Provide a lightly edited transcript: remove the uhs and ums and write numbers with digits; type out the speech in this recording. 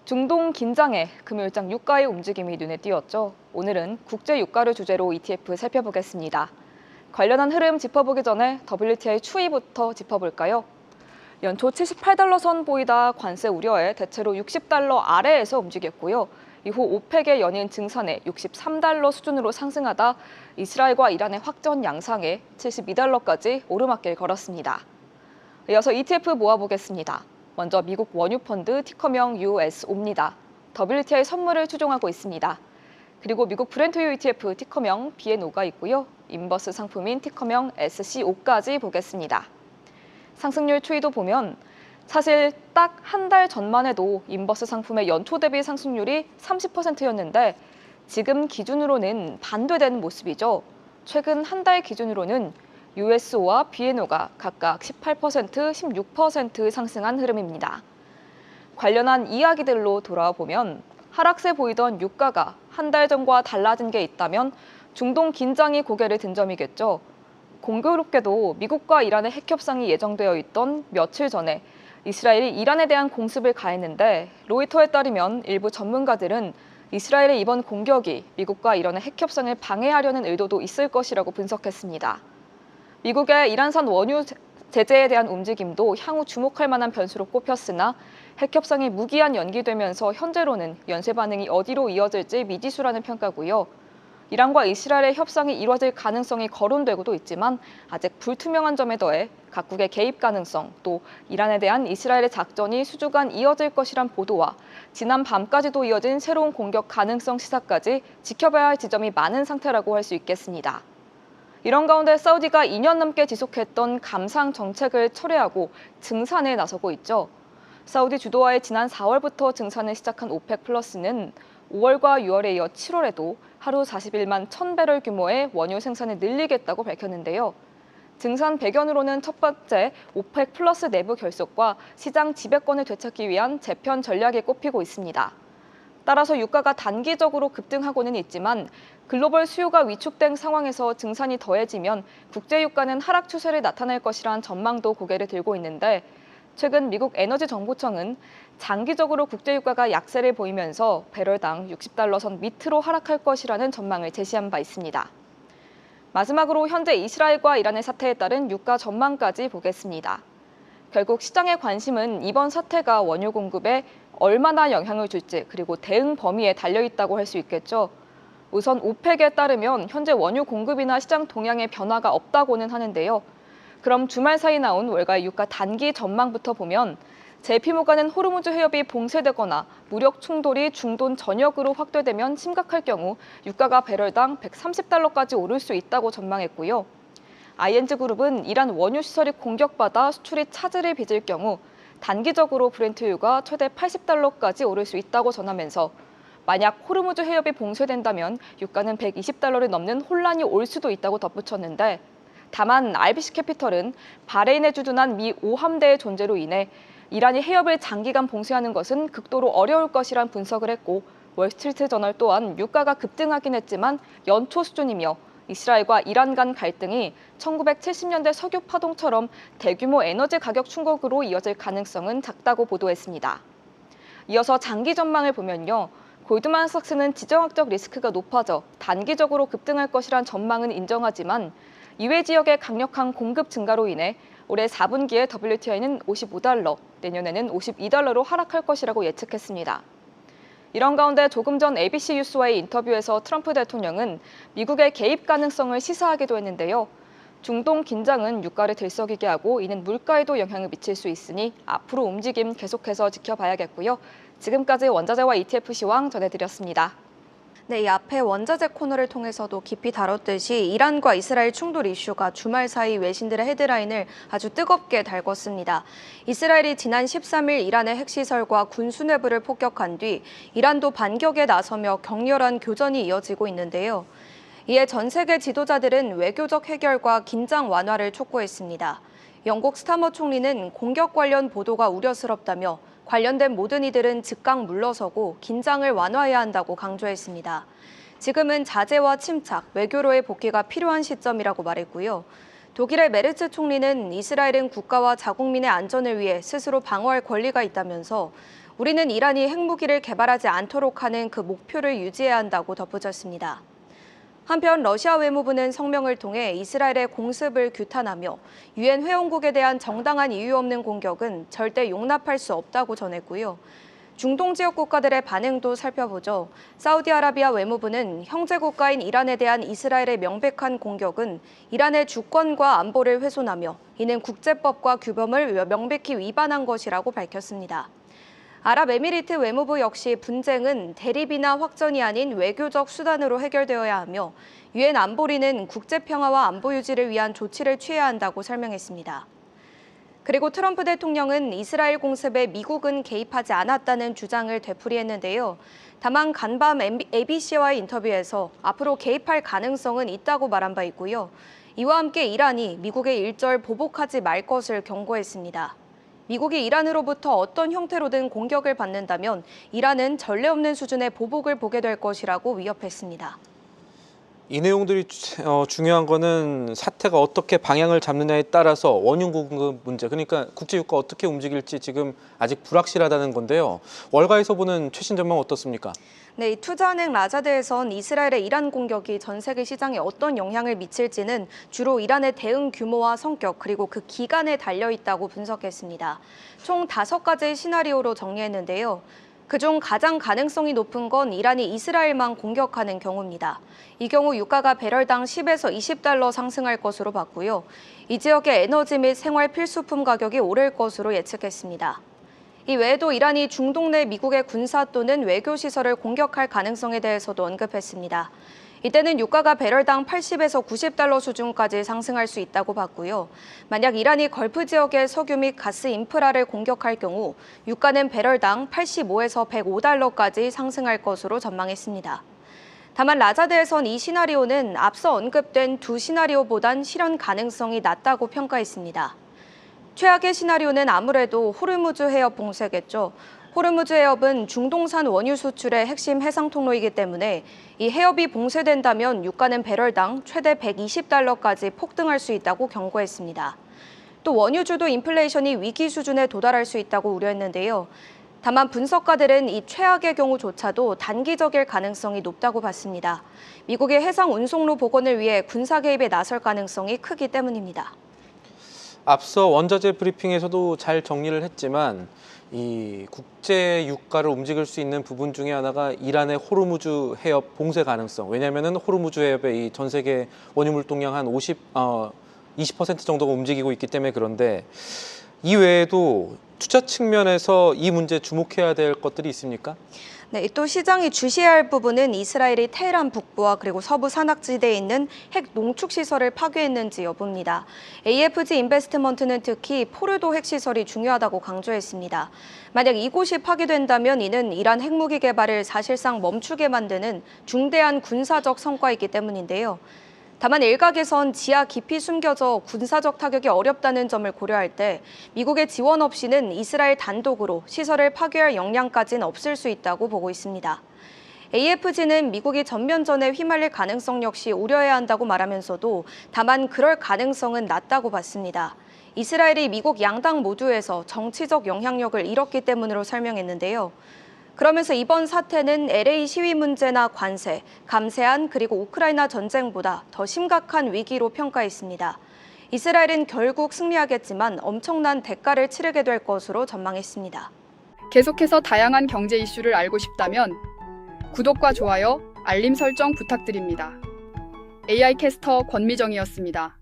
중동 긴장에 금요일장 유가의 움직임이 눈에 띄었죠. 오늘은 국제 유가를 주제로 ETF 살펴보겠습니다. 관련한 흐름 짚어보기 전에 WTI 추이부터 짚어볼까요? 연초 78달러 선 보이다 관세 우려에 대체로 60달러 아래에서 움직였고요. 이후 오펙의 연이은 증산에 63달러 수준으로 상승하다 이스라엘과 이란의 확전 양상에 72달러까지 오르막길 걸었습니다. 이어서 ETF 모아보겠습니다. 먼저 미국 원유 펀드 티커명 USO입니다. WTI 선물을 추종하고 있습니다. 그리고 미국 브렌트유 ETF 티커명 BNO가 있고요. 인버스 상품인 티커명 SCO까지 보겠습니다. 상승률 추이도 보면 사실 딱 한 달 전만 해도 인버스 상품의 연초 대비 상승률이 30%였는데 지금 기준으로는 반대되는 모습이죠. 최근 한 달 기준으로는 USO와 BNO가 각각 18%, 16% 상승한 흐름입니다. 관련한 이야기들로 돌아와 보면 하락세 보이던 유가가 한 달 전과 달라진 게 있다면 중동 긴장이 고개를 든 점이겠죠. 공교롭게도 미국과 이란의 핵 협상이 예정되어 있던 며칠 전에 이스라엘이 이란에 대한 공습을 가했는데 로이터에 따르면 일부 전문가들은 이스라엘의 이번 공격이 미국과 이란의 핵 협상을 방해하려는 의도도 있을 것이라고 분석했습니다. 미국의 이란산 원유 제재에 대한 움직임도 향후 주목할 만한 변수로 꼽혔으나 핵 협상이 무기한 연기되면서 현재로는 연쇄 반응이 어디로 이어질지 미지수라는 평가고요. 이란과 이스라엘의 협상이 이뤄질 가능성이 거론되고도 있지만 아직 불투명한 점에 더해 각국의 개입 가능성, 또 이란에 대한 이스라엘의 작전이 수주간 이어질 것이란 보도와 지난 밤까지도 이어진 새로운 공격 가능성 시사까지 지켜봐야 할 지점이 많은 상태라고 할 수 있겠습니다. 이런 가운데 사우디가 2년 넘게 지속했던 감상 정책을 철회하고 증산에 나서고 있죠. 사우디 주도하에 지난 4월부터 증산을 시작한 오펙 플러스는 5월과 6월에 이어 7월에도 하루 41만 1,000배럴 규모의 원유 생산을 늘리겠다고 밝혔는데요. 증산 배경으로는 첫 번째 오펙 플러스 내부 결속과 시장 지배권을 되찾기 위한 재편 전략이 꼽히고 있습니다. 따라서 유가가 단기적으로 급등하고는 있지만 글로벌 수요가 위축된 상황에서 증산이 더해지면 국제 유가는 하락 추세를 나타낼 것이란 전망도 고개를 들고 있는데 최근 미국 에너지정보청은 장기적으로 국제 유가가 약세를 보이면서 배럴당 60달러 선 밑으로 하락할 것이라는 전망을 제시한 바 있습니다. 마지막으로 현재 이스라엘과 이란의 사태에 따른 유가 전망까지 보겠습니다. 결국 시장의 관심은 이번 사태가 원유 공급에 얼마나 영향을 줄지 그리고 대응 범위에 달려있다고 할 수 있겠죠. 우선 오펙에 따르면 현재 원유 공급이나 시장 동향에 변화가 없다고는 하는데요. 그럼 주말 사이 나온 월가의 유가 단기 전망부터 보면 제피모가는 호르무즈 해협이 봉쇄되거나 무력 충돌이 중동 전역으로 확대되면 심각할 경우 유가가 배럴당 130달러까지 오를 수 있다고 전망했고요. ING그룹은 이란 원유 시설이 공격받아 수출이 차질을 빚을 경우 단기적으로 브렌트유가 최대 80달러까지 오를 수 있다고 전하면서 만약 호르무즈 해협이 봉쇄된다면 유가는 120달러를 넘는 혼란이 올 수도 있다고 덧붙였는데 다만 RBC 캐피털은 바레인에 주둔한 미 5함대의 존재로 인해 이란이 해협을 장기간 봉쇄하는 것은 극도로 어려울 것이란 분석을 했고 월스트리트 저널 또한 유가가 급등하긴 했지만 연초 수준이며 이스라엘과 이란 간 갈등이 1970년대 석유 파동처럼 대규모 에너지 가격 충격으로 이어질 가능성은 작다고 보도했습니다. 이어서 장기 전망을 보면요. 골드만삭스는 지정학적 리스크가 높아져 단기적으로 급등할 것이란 전망은 인정하지만 이외 지역의 강력한 공급 증가로 인해 올해 4분기에 WTI는 55달러, 내년에는 52달러로 하락할 것이라고 예측했습니다. 이런 가운데 조금 전 ABC 뉴스와의 인터뷰에서 트럼프 대통령은 미국의 개입 가능성을 시사하기도 했는데요. 중동 긴장은 유가를 들썩이게 하고 이는 물가에도 영향을 미칠 수 있으니 앞으로 움직임 계속해서 지켜봐야겠고요. 지금까지 원자재와 ETF 시황 전해드렸습니다. 네, 이 앞에 원자재 코너를 통해서도 깊이 다뤘듯이 이란과 이스라엘 충돌 이슈가 주말 사이 외신들의 헤드라인을 아주 뜨겁게 달궜습니다. 이스라엘이 지난 13일 이란의 핵시설과 군수내부를 폭격한 뒤 이란도 반격에 나서며 격렬한 교전이 이어지고 있는데요. 이에 전 세계 지도자들은 외교적 해결과 긴장 완화를 촉구했습니다. 영국 스타머 총리는 공격 관련 보도가 우려스럽다며 관련된 모든 이들은 즉각 물러서고 긴장을 완화해야 한다고 강조했습니다. 지금은 자제와 침착, 외교로의 복귀가 필요한 시점이라고 말했고요. 독일의 메르츠 총리는 이스라엘은 국가와 자국민의 안전을 위해 스스로 방어할 권리가 있다면서 우리는 이란이 핵무기를 개발하지 않도록 하는 그 목표를 유지해야 한다고 덧붙였습니다. 한편 러시아 외무부는 성명을 통해 이스라엘의 공습을 규탄하며 유엔 회원국에 대한 정당한 이유 없는 공격은 절대 용납할 수 없다고 전했고요. 중동 지역 국가들의 반응도 살펴보죠. 사우디아라비아 외무부는 형제 국가인 이란에 대한 이스라엘의 명백한 공격은 이란의 주권과 안보를 훼손하며 이는 국제법과 규범을 명백히 위반한 것이라고 밝혔습니다. 아랍에미리트 외무부 역시 분쟁은 대립이나 확전이 아닌 외교적 수단으로 해결되어야 하며 유엔 안보리는 국제평화와 안보 유지를 위한 조치를 취해야 한다고 설명했습니다. 그리고 트럼프 대통령은 이스라엘 공습에 미국은 개입하지 않았다는 주장을 되풀이했는데요. 다만 간밤 ABC와의 인터뷰에서 앞으로 개입할 가능성은 있다고 말한 바 있고요. 이와 함께 이란이 미국의 일절 보복하지 말 것을 경고했습니다. 미국이 이란으로부터 어떤 형태로든 공격을 받는다면 이란은 전례 없는 수준의 보복을 보게 될 것이라고 위협했습니다. 이 내용들이 중요한 거는 사태가 어떻게 방향을 잡느냐에 따라서 원유 공급 문제, 그러니까 국제유가 어떻게 움직일지 지금 아직 불확실하다는 건데요. 월가에서 보는 최신 전망 어떻습니까? 네, 이 투자은행 라자드에선 이스라엘의 이란 공격이 전 세계 시장에 어떤 영향을 미칠지는 주로 이란의 대응 규모와 성격 그리고 그 기간에 달려 있다고 분석했습니다. 총 5가지의 시나리오로 정리했는데요. 그중 가장 가능성이 높은 건 이란이 이스라엘만 공격하는 경우입니다. 이 경우 유가가 배럴당 10에서 20달러 상승할 것으로 봤고요. 이 지역의 에너지 및 생활 필수품 가격이 오를 것으로 예측했습니다. 이 외에도 이란이 중동 내 미국의 군사 또는 외교 시설을 공격할 가능성에 대해서도 언급했습니다. 이때는 유가가 배럴당 80에서 90달러 수준까지 상승할 수 있다고 봤고요. 만약 이란이 걸프 지역의 석유 및 가스 인프라를 공격할 경우 유가는 배럴당 85에서 105달러까지 상승할 것으로 전망했습니다. 다만 라자드에선 이 시나리오는 앞서 언급된 두 시나리오보단 실현 가능성이 낮다고 평가했습니다. 최악의 시나리오는 아무래도 호르무즈 해협 봉쇄겠죠. 호르무즈 해협은 중동산 원유 수출의 핵심 해상 통로이기 때문에 이 해협이 봉쇄된다면 유가는 배럴당 최대 120달러까지 폭등할 수 있다고 경고했습니다. 또 원유주도 인플레이션이 위기 수준에 도달할 수 있다고 우려했는데요. 다만 분석가들은 이 최악의 경우조차도 단기적일 가능성이 높다고 봤습니다. 미국의 해상 운송로 복원을 위해 군사 개입에 나설 가능성이 크기 때문입니다. 앞서 원자재 브리핑에서도 잘 정리를 했지만 이 국제 유가를 움직일 수 있는 부분 중에 하나가 이란의 호르무즈 해협 봉쇄 가능성. 왜냐하면 호르무즈 해협의 이 전 세계 원유 물동량 한 20% 정도가 움직이고 있기 때문에. 그런데 이 외에도 투자 측면에서 이 문제에 주목해야 될 것들이 있습니까? 네, 또 시장이 주시해야 할 부분은 이스라엘이 테헤란 북부와 그리고 서부 산악지대에 있는 핵 농축 시설을 파괴했는지 여부입니다. AFG 인베스트먼트는 특히 포르도 핵시설이 중요하다고 강조했습니다. 만약 이곳이 파괴된다면 이는 이란 핵무기 개발을 사실상 멈추게 만드는 중대한 군사적 성과이기 때문인데요. 다만 일각에선 지하 깊이 숨겨져 군사적 타격이 어렵다는 점을 고려할 때 미국의 지원 없이는 이스라엘 단독으로 시설을 파괴할 역량까지는 없을 수 있다고 보고 있습니다. AFG는 미국이 전면전에 휘말릴 가능성 역시 우려해야 한다고 말하면서도 다만 그럴 가능성은 낮다고 봤습니다. 이스라엘이 미국 양당 모두에서 정치적 영향력을 잃었기 때문으로 설명했는데요. 그러면서 이번 사태는 LA 시위 문제나 관세, 감세안 그리고 우크라이나 전쟁보다 더 심각한 위기로 평가했습니다. 이스라엘은 결국 승리하겠지만 엄청난 대가를 치르게 될 것으로 전망했습니다. 계속해서 다양한 경제 이슈를 알고 싶다면 구독과 좋아요, 알림 설정 부탁드립니다. AI 캐스터 권미정이었습니다.